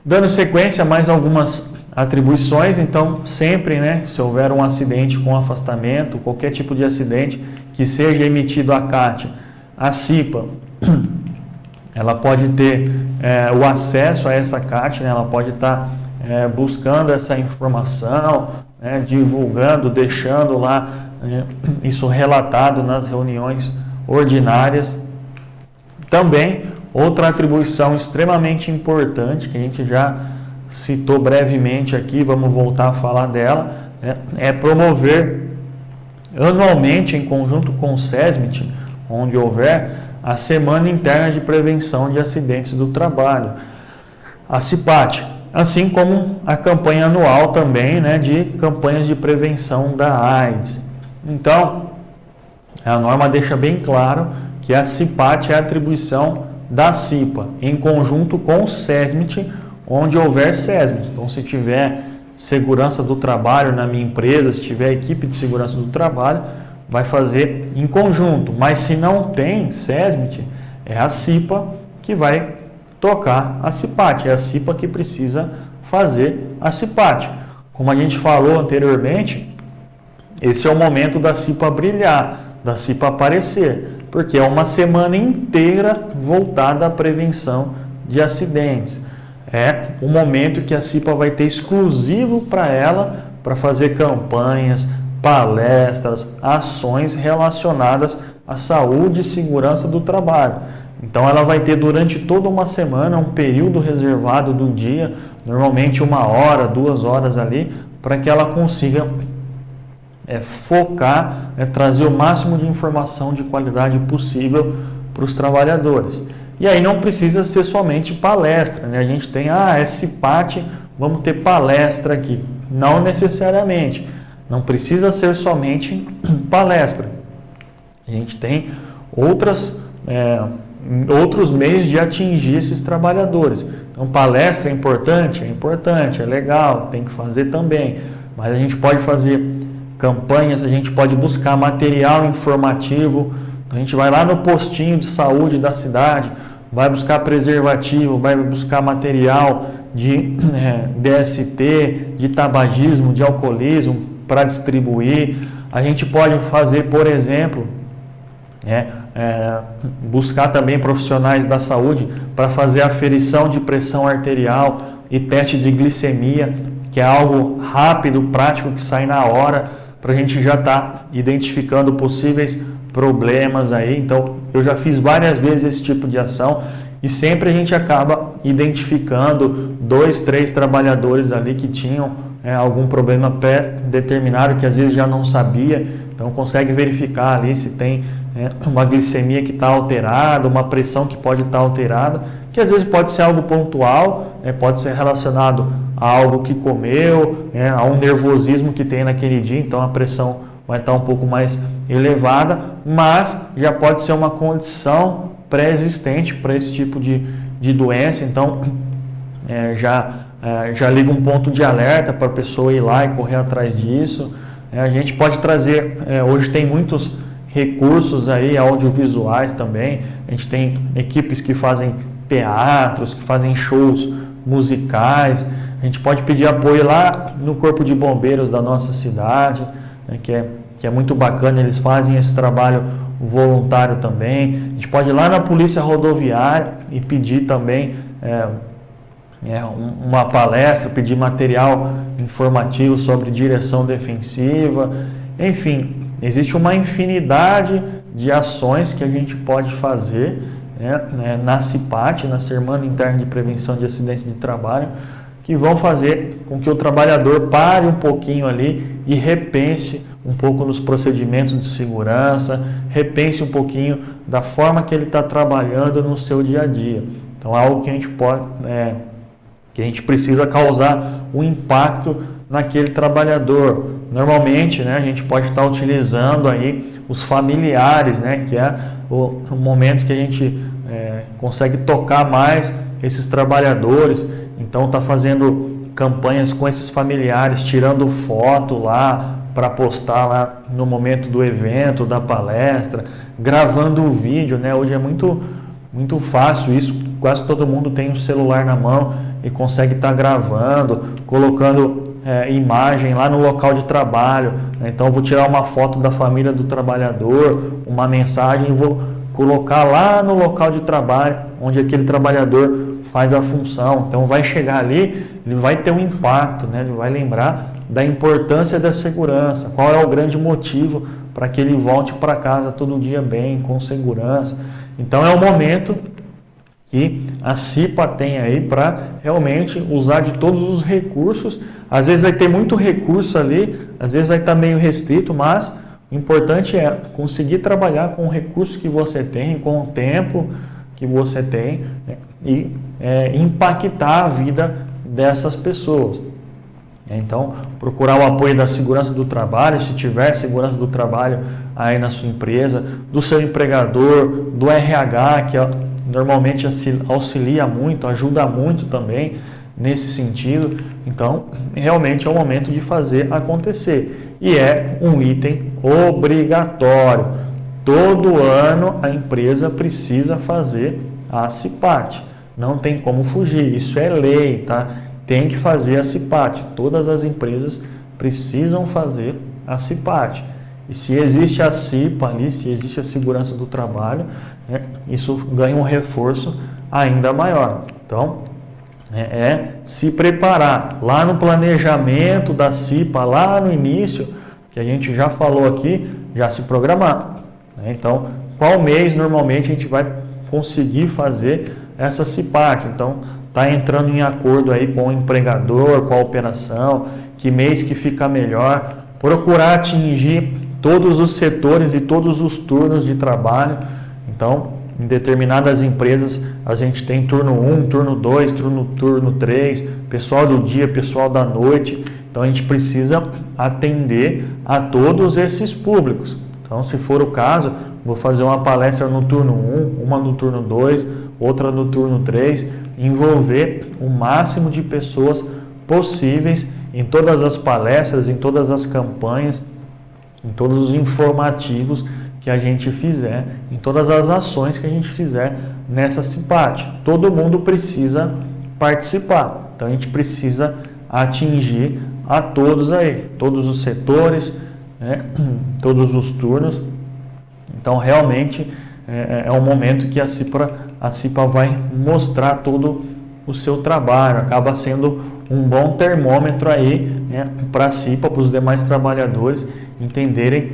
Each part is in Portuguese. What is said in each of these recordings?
Dando sequência a mais algumas atribuições, então sempre, né, se houver um acidente com afastamento, qualquer tipo de acidente que seja emitido a CAT, a CIPA, ela pode ter o acesso a essa CAT, né, ela pode estar buscando essa informação, né, divulgando, deixando lá isso relatado nas reuniões ordinárias. Também, outra atribuição extremamente importante, que a gente já citou brevemente aqui, vamos voltar a falar dela, é promover anualmente, em conjunto com o SESMIT, onde houver, a Semana Interna de Prevenção de Acidentes do Trabalho, a CIPAT, assim como a campanha anual também, né, de campanhas de prevenção da AIDS. Então, a norma deixa bem claro que a CIPAT é a atribuição da CIPA, em conjunto com o SESMIT, onde houver SESMIT. Então, se tiver segurança do trabalho na minha empresa, se tiver equipe de segurança do trabalho, vai fazer em conjunto. Mas se não tem SESMIT, é a CIPA que vai tocar a CIPAT, é a CIPA que precisa fazer a CIPAT. Como a gente falou anteriormente, esse é o momento da CIPA brilhar, da CIPA aparecer, porque é uma semana inteira voltada à prevenção de acidentes. É um momento que a CIPA vai ter exclusivo para ela, para fazer campanhas, palestras, ações relacionadas à saúde e segurança do trabalho. Então ela vai ter durante toda uma semana um período reservado do dia, normalmente 1 hora, 2 horas ali, para que ela consiga focar, trazer o máximo de informação de qualidade possível para os trabalhadores. E aí não precisa ser somente palestra, né? A gente tem, CIPAT, vamos ter palestra aqui. Não necessariamente, não precisa ser somente palestra. A gente tem outros meios de atingir esses trabalhadores. Então, palestra é importante, é legal, tem que fazer também. Mas a gente pode fazer campanhas, a gente pode buscar material informativo. Então, a gente vai lá no postinho de saúde da cidade, vai buscar preservativo, vai buscar material de DST, de tabagismo, de alcoolismo para distribuir. A gente pode fazer, por exemplo, buscar também profissionais da saúde para fazer aferição de pressão arterial e teste de glicemia, que é algo rápido, prático, que sai na hora, para a gente já estar identificando possíveis problemas aí. Então, eu já fiz várias vezes esse tipo de ação e sempre a gente acaba identificando 2, 3 trabalhadores ali que tinham algum problema pré-determinado, que às vezes já não sabia. Então, consegue verificar ali se tem uma glicemia que está alterada, uma pressão que pode estar alterada, que às vezes pode ser algo pontual, pode ser relacionado a algo que comeu, a um nervosismo que tem naquele dia, então a pressão vai estar um pouco mais elevada, mas já pode ser uma condição pré-existente para esse tipo de doença. Então já liga um ponto de alerta para a pessoa ir lá e correr atrás disso. A gente pode trazer, hoje tem muitos recursos aí audiovisuais também, a gente tem equipes que fazem teatros, que fazem shows musicais, a gente pode pedir apoio lá no Corpo de Bombeiros da nossa cidade, que é muito bacana, eles fazem esse trabalho voluntário também. A gente pode ir lá na Polícia Rodoviária e pedir também uma palestra, pedir material informativo sobre direção defensiva. Enfim, existe uma infinidade de ações que a gente pode fazer na CIPAT, na Semana Interna de Prevenção de Acidentes de Trabalho, que vão fazer com que o trabalhador pare um pouquinho ali e repense um pouco nos procedimentos de segurança, repense um pouquinho da forma que ele está trabalhando no seu dia a dia. Então, é algo que a gente pode, que a gente precisa causar um impacto naquele trabalhador. Normalmente, a gente pode estar utilizando aí os familiares, que é o momento que a gente consegue tocar mais esses trabalhadores. Então, está fazendo campanhas com esses familiares, tirando foto lá para postar lá no momento do evento, da palestra, gravando o vídeo, Hoje é muito fácil isso, quase todo mundo tem um celular na mão e consegue estar gravando, colocando imagem lá no local de trabalho, né? Então eu vou tirar uma foto da família do trabalhador, uma mensagem e vou colocar lá no local de trabalho, onde aquele trabalhador faz a função. Então vai chegar ali, ele vai ter um impacto, né? Ele vai lembrar da importância da segurança, qual é o grande motivo para que ele volte para casa todo dia bem, com segurança. Então é o momento que a CIPA tem aí para realmente usar de todos os recursos. Às vezes vai ter muito recurso ali, às vezes vai estar meio restrito, mas o importante é conseguir trabalhar com o recurso que você tem, com o tempo que você tem, né, e impactar a vida dessas pessoas. Então, procurar o apoio da segurança do trabalho, se tiver segurança do trabalho aí na sua empresa, do seu empregador, do RH, que normalmente auxilia muito, ajuda muito também nesse sentido. Então, realmente é o momento de fazer acontecer. E é um item obrigatório. Todo ano a empresa precisa fazer a CIPAT. Não tem como fugir, isso é lei, tá? Tem que fazer a CIPAT. Todas as empresas precisam fazer a CIPAT. E se existe a CIPA ali, se existe a segurança do trabalho, né, isso ganha um reforço ainda maior. Então, se preparar lá no planejamento da CIPA, lá no início, que a gente já falou aqui, já se programar. Né? Então, qual mês normalmente a gente vai conseguir fazer essa CIPAT? Então, está entrando em acordo aí com o empregador, com a operação, que mês que fica melhor, procurar atingir todos os setores e todos os turnos de trabalho. Então, em determinadas empresas, a gente tem turno 1, turno 2, turno 3, pessoal do dia, pessoal da noite. Então, a gente precisa atender a todos esses públicos. Então, se for o caso, vou fazer uma palestra no turno 1, uma no turno 2, outra no turno 3, envolver o máximo de pessoas possíveis em todas as palestras, em todas as campanhas, em todos os informativos que a gente fizer, em todas as ações que a gente fizer nessa CIPAT. Todo mundo precisa participar, então a gente precisa atingir a todos aí, todos os setores, né, todos os turnos. Então realmente é um momento que a CIPA vai mostrar todo o seu trabalho, acaba sendo um bom termômetro aí, né, para a CIPA, para os demais trabalhadores entenderem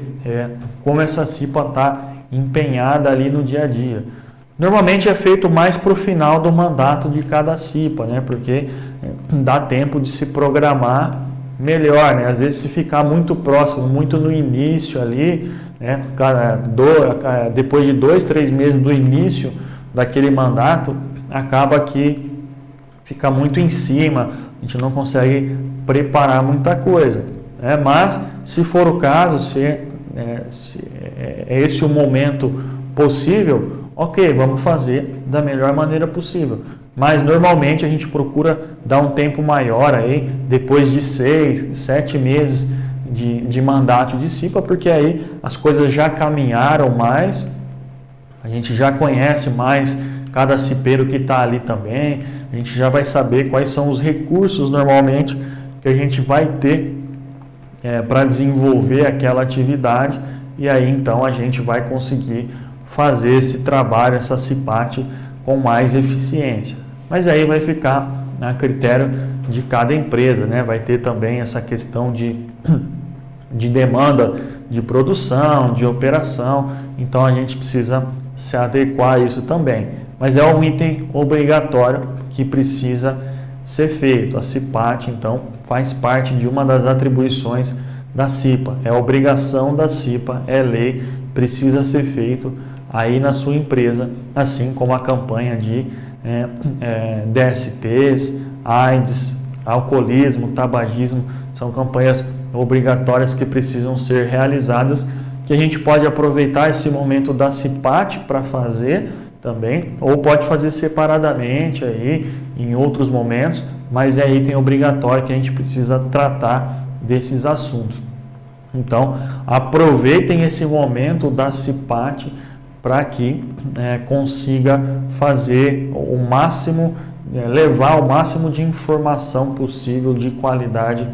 como essa CIPA está empenhada ali no dia a dia. Normalmente é feito mais para o final do mandato de cada CIPA, né, porque dá tempo de se programar melhor, né? Às vezes se ficar muito próximo, muito no início ali, né, depois de 2, 3 meses do início daquele mandato, acaba que fica muito em cima, a gente não consegue preparar muita coisa, né? Mas se for o caso, se é esse o momento possível, ok, vamos fazer da melhor maneira possível. Mas normalmente a gente procura dar um tempo maior aí, depois de 6, 7 meses de mandato de CIPA, porque aí as coisas já caminharam mais, a gente já conhece mais cada cipeiro que está ali também, a gente já vai saber quais são os recursos normalmente que a gente vai ter para desenvolver aquela atividade, e aí então a gente vai conseguir fazer esse trabalho, essa CIPAT com mais eficiência. Mas aí vai ficar a critério de cada empresa, né? Vai ter também essa questão de demanda de produção, de operação, então a gente precisa se adequar a isso também. Mas é um item obrigatório que precisa ser feito. A CIPAT, então, faz parte de uma das atribuições da CIPA. É obrigação da CIPA, é lei, precisa ser feito aí na sua empresa, assim como a campanha de DSTs, AIDS, alcoolismo, tabagismo, são campanhas obrigatórias que precisam ser realizadas, que a gente pode aproveitar esse momento da CIPAT para fazer também, ou pode fazer separadamente aí em outros momentos, mas é item obrigatório que a gente precisa tratar desses assuntos. Então, aproveitem esse momento da CIPAT para que consiga fazer o máximo, levar o máximo de informação possível de qualidade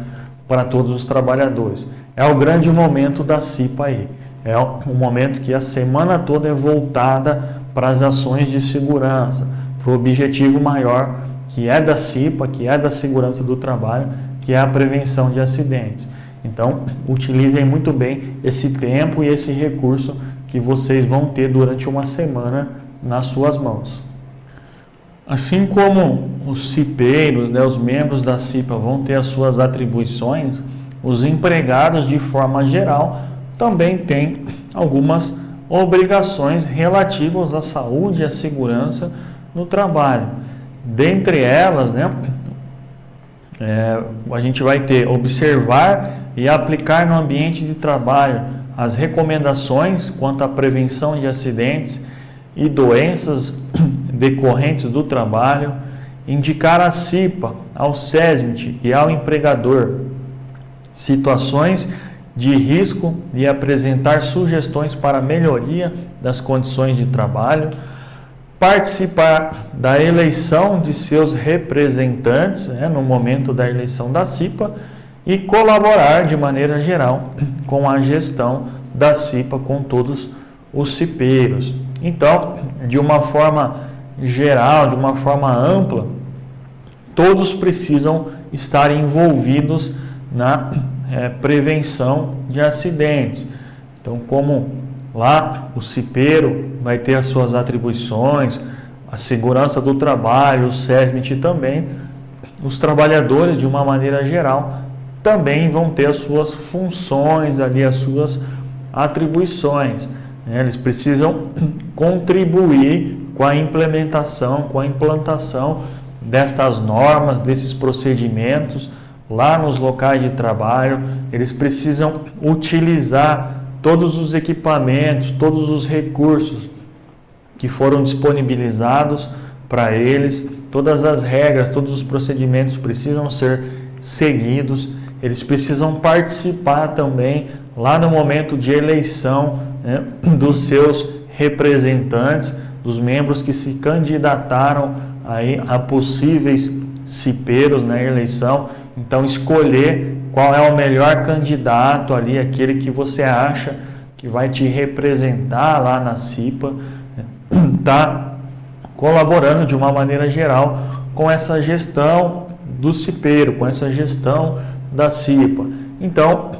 para todos os trabalhadores. É o grande momento da CIPA aí. É um momento que a semana toda é voltada para as ações de segurança, para o objetivo maior que é da CIPA, que é da segurança do trabalho, que é a prevenção de acidentes. Então, utilizem muito bem esse tempo e esse recurso que vocês vão ter durante uma semana nas suas mãos. Assim como os cipeiros, os membros da CIPA vão ter as suas atribuições, os empregados, de forma geral, também têm algumas obrigações relativas à saúde e à segurança no trabalho. Dentre elas, a gente vai ter observar e aplicar no ambiente de trabalho as recomendações quanto à prevenção de acidentes e doenças decorrentes do trabalho, indicar à CIPA, ao SESMIT e ao empregador situações de risco e apresentar sugestões para a melhoria das condições de trabalho, participar da eleição de seus representantes, no momento da eleição da CIPA, e colaborar de maneira geral com a gestão da CIPA com todos os cipeiros. Então, de uma forma geral, de uma forma ampla, todos precisam estar envolvidos na prevenção de acidentes. Então, como lá o cipeiro vai ter as suas atribuições, a segurança do trabalho, o SESMIT também, os trabalhadores, de uma maneira geral, também vão ter as suas funções ali, as suas atribuições. Eles precisam contribuir com a implementação, com a implantação destas normas, desses procedimentos lá nos locais de trabalho. Eles precisam utilizar todos os equipamentos, todos os recursos que foram disponibilizados para eles, todas as regras, todos os procedimentos precisam ser seguidos. Eles precisam participar também lá no momento de eleição dos seus representantes, dos membros que se candidataram aí a possíveis cipeiros na eleição. Então, escolher qual é o melhor candidato ali, aquele que você acha que vai te representar lá na CIPA, está colaborando de uma maneira geral com essa gestão do cipeiro, com essa gestão da CIPA. Então,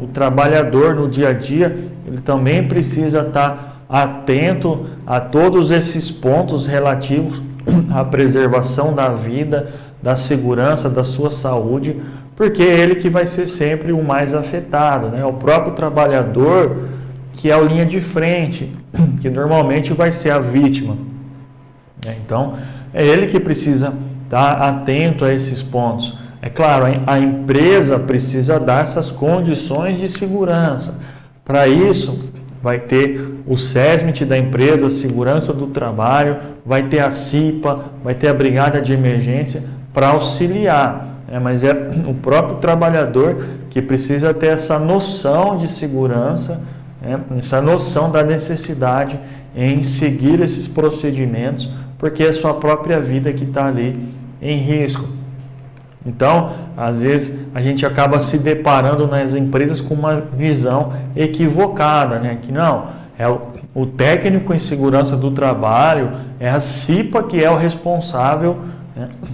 o trabalhador no dia a dia, ele também precisa estar atento a todos esses pontos relativos à preservação da vida, da segurança, da sua saúde, porque é ele que vai ser sempre o mais afetado, O próprio trabalhador, que é a linha de frente, que normalmente vai ser a vítima. Então, é ele que precisa estar atento a esses pontos. É claro, a empresa precisa dar essas condições de segurança. Para isso, vai ter o SESMIT da empresa, a segurança do trabalho, vai ter a CIPA, vai ter a brigada de emergência para auxiliar. Mas é o próprio trabalhador que precisa ter essa noção de segurança, essa noção da necessidade em seguir esses procedimentos, porque é a sua própria vida que está ali em risco. Então, às vezes, a gente acaba se deparando nas empresas com uma visão equivocada, que não, é o técnico em segurança do trabalho, é a CIPA que é o responsável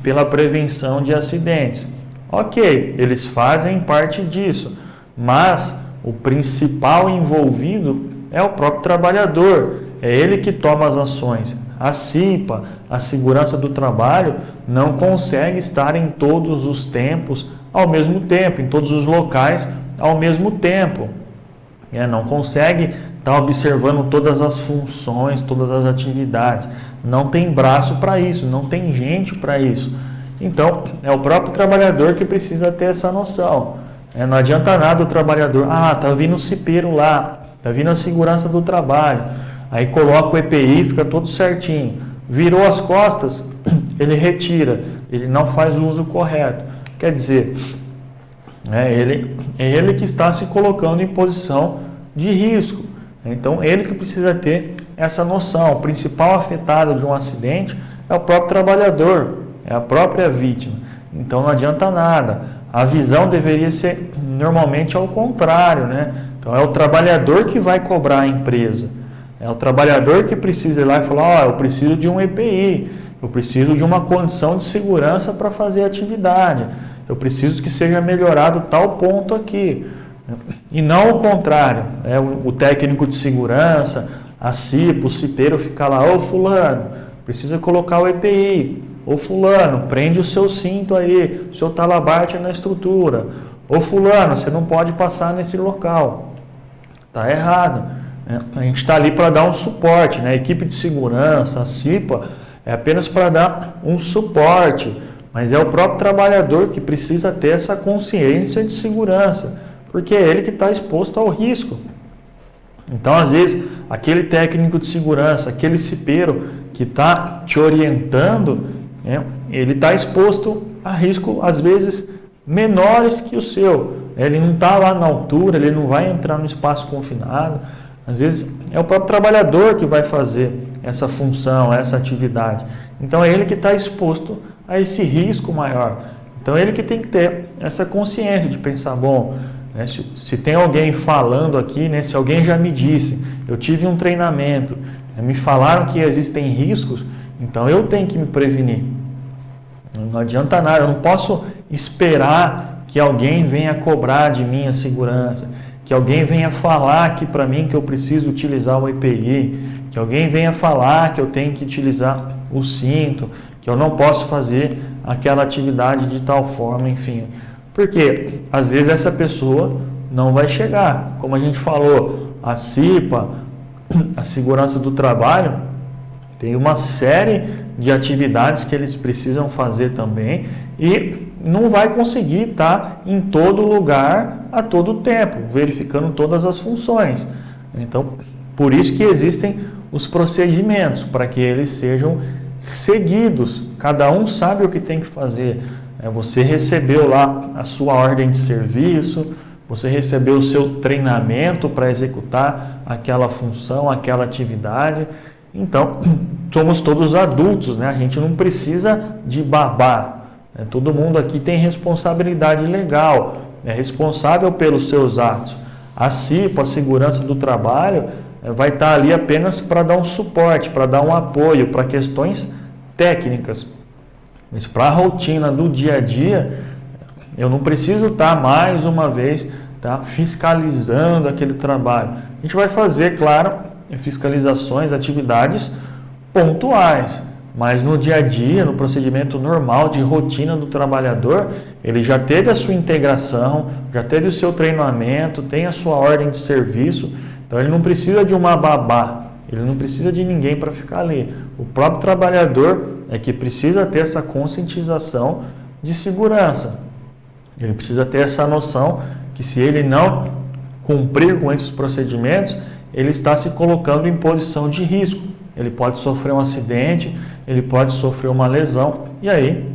pela prevenção de acidentes. Ok, eles fazem parte disso, mas o principal envolvido é o próprio trabalhador, é ele que toma as ações. A CIPA, a segurança do trabalho, não consegue estar em todos os tempos ao mesmo tempo, em todos os locais ao mesmo tempo. Não consegue estar observando todas as funções, todas as atividades. Não tem braço para isso, não tem gente para isso. Então, é o próprio trabalhador que precisa ter essa noção. Não adianta nada o trabalhador, está vindo o cipeiro lá, está vindo a segurança do trabalho. Aí coloca o EPI, fica tudo certinho. Virou as costas, ele retira, ele não faz o uso correto. Quer dizer, ele que está se colocando em posição de risco. Então, ele que precisa ter essa noção. O principal afetado de um acidente é o próprio trabalhador, é a própria vítima. Então não adianta nada. A visão deveria ser normalmente ao contrário, né? Então é o trabalhador que vai cobrar a empresa. É o trabalhador que precisa ir lá e falar, eu preciso de um EPI, eu preciso de uma condição de segurança para fazer a atividade, eu preciso que seja melhorado tal ponto aqui. E não o contrário, o técnico de segurança, a CIPA, o cipeiro fica lá, fulano, precisa colocar o EPI, fulano, prende o seu cinto aí, o seu talabarte na estrutura, fulano, você não pode passar nesse local, está errado. A gente está ali para dar um suporte, né? A equipe de segurança, a CIPA, é apenas para dar um suporte, mas é o próprio trabalhador que precisa ter essa consciência de segurança, porque é ele que está exposto ao risco. Então, às vezes, aquele técnico de segurança, aquele cipeiro que está te orientando, ele está exposto a risco, às vezes, menores que o seu. Ele não está lá na altura, ele não vai entrar no espaço confinado. Às vezes é o próprio trabalhador que vai fazer essa função, essa atividade. Então é ele que está exposto a esse risco maior. Então é ele que tem que ter essa consciência de pensar, bom, né, se tem alguém falando aqui, né, se alguém já me disse, eu tive um treinamento, me falaram que existem riscos, então eu tenho que me prevenir. Não adianta nada, eu não posso esperar que alguém venha cobrar de mim a segurança, que alguém venha falar aqui para mim que eu preciso utilizar o EPI, que alguém venha falar que eu tenho que utilizar o cinto, que eu não posso fazer aquela atividade de tal forma, enfim. Porque às vezes essa pessoa não vai chegar. Como a gente falou, a CIPA, a segurança do trabalho, tem uma série de atividades que eles precisam fazer também e não vai conseguir estar em todo lugar a todo tempo, verificando todas as funções. Então, por isso que existem os procedimentos, para que eles sejam seguidos. Cada um sabe o que tem que fazer. Você recebeu lá a sua ordem de serviço, você recebeu o seu treinamento para executar aquela função, aquela atividade. Então, somos todos adultos, né? A gente não precisa de babá. Todo mundo aqui tem responsabilidade legal, é responsável pelos seus atos. A CIPA, a segurança do trabalho, vai estar ali apenas para dar um suporte, para dar um apoio para questões técnicas. Mas para a rotina do dia a dia, eu não preciso estar mais uma vez fiscalizando aquele trabalho. A gente vai fazer, claro, fiscalizações, atividades pontuais. Mas no dia a dia, no procedimento normal de rotina do trabalhador, ele já teve a sua integração, já teve o seu treinamento, tem a sua ordem de serviço, então ele não precisa de uma babá, ele não precisa de ninguém para ficar ali. O próprio trabalhador é que precisa ter essa conscientização de segurança. Ele precisa ter essa noção que se ele não cumprir com esses procedimentos, ele está se colocando em posição de risco. Ele pode sofrer um acidente, ele pode sofrer uma lesão, e aí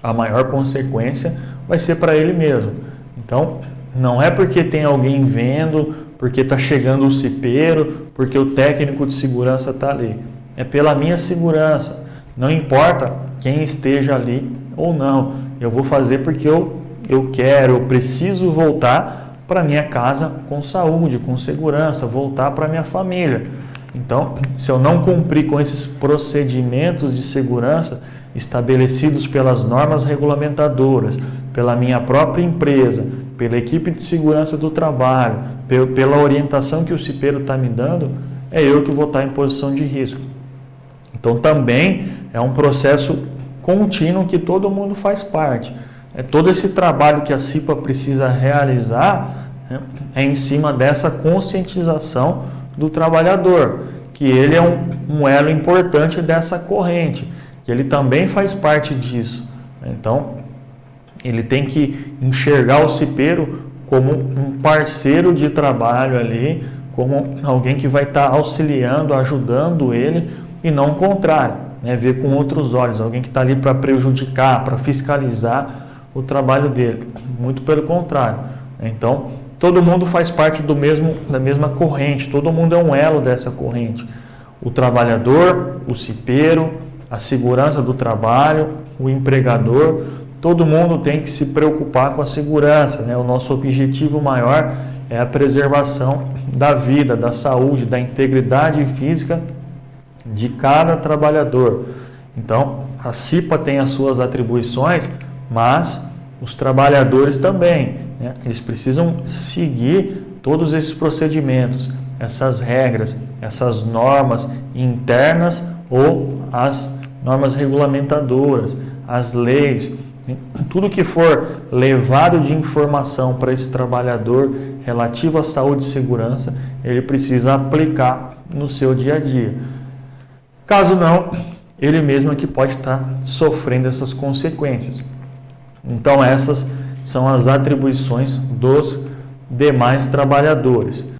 a maior consequência vai ser para ele mesmo. Então, não é porque tem alguém vendo, porque está chegando o cipeiro, porque o técnico de segurança está ali. É pela minha segurança. Não importa quem esteja ali ou não. Eu vou fazer porque eu quero, eu preciso voltar para minha casa com saúde, com segurança, voltar para minha família. Então, se eu não cumprir com esses procedimentos de segurança estabelecidos pelas normas regulamentadoras, pela minha própria empresa, pela equipe de segurança do trabalho, pela orientação que o cipeiro está me dando, é eu que vou estar em posição de risco. Então, também é um processo contínuo que todo mundo faz parte. Todo esse trabalho que a CIPA precisa realizar é em cima dessa conscientização do trabalhador, que ele é um elo importante dessa corrente, que ele também faz parte disso. Então, ele tem que enxergar o cipeiro como um parceiro de trabalho ali, como alguém que vai estar auxiliando, ajudando ele, e não o contrário, ver com outros olhos, alguém que está ali para prejudicar, para fiscalizar o trabalho dele. Muito pelo contrário. Então, todo mundo faz parte da mesma corrente, todo mundo é um elo dessa corrente. O trabalhador, o cipeiro, a segurança do trabalho, o empregador, todo mundo tem que se preocupar com a segurança, né? O nosso objetivo maior é a preservação da vida, da saúde, da integridade física de cada trabalhador. Então, a CIPA tem as suas atribuições, mas os trabalhadores também, né? Eles precisam seguir todos esses procedimentos, essas regras, essas normas internas ou as normas regulamentadoras, as leis, tudo que for levado de informação para esse trabalhador relativo à saúde e segurança, ele precisa aplicar no seu dia a dia. Caso não, ele mesmo é que pode estar sofrendo essas consequências. Então essas são as atribuições dos demais trabalhadores.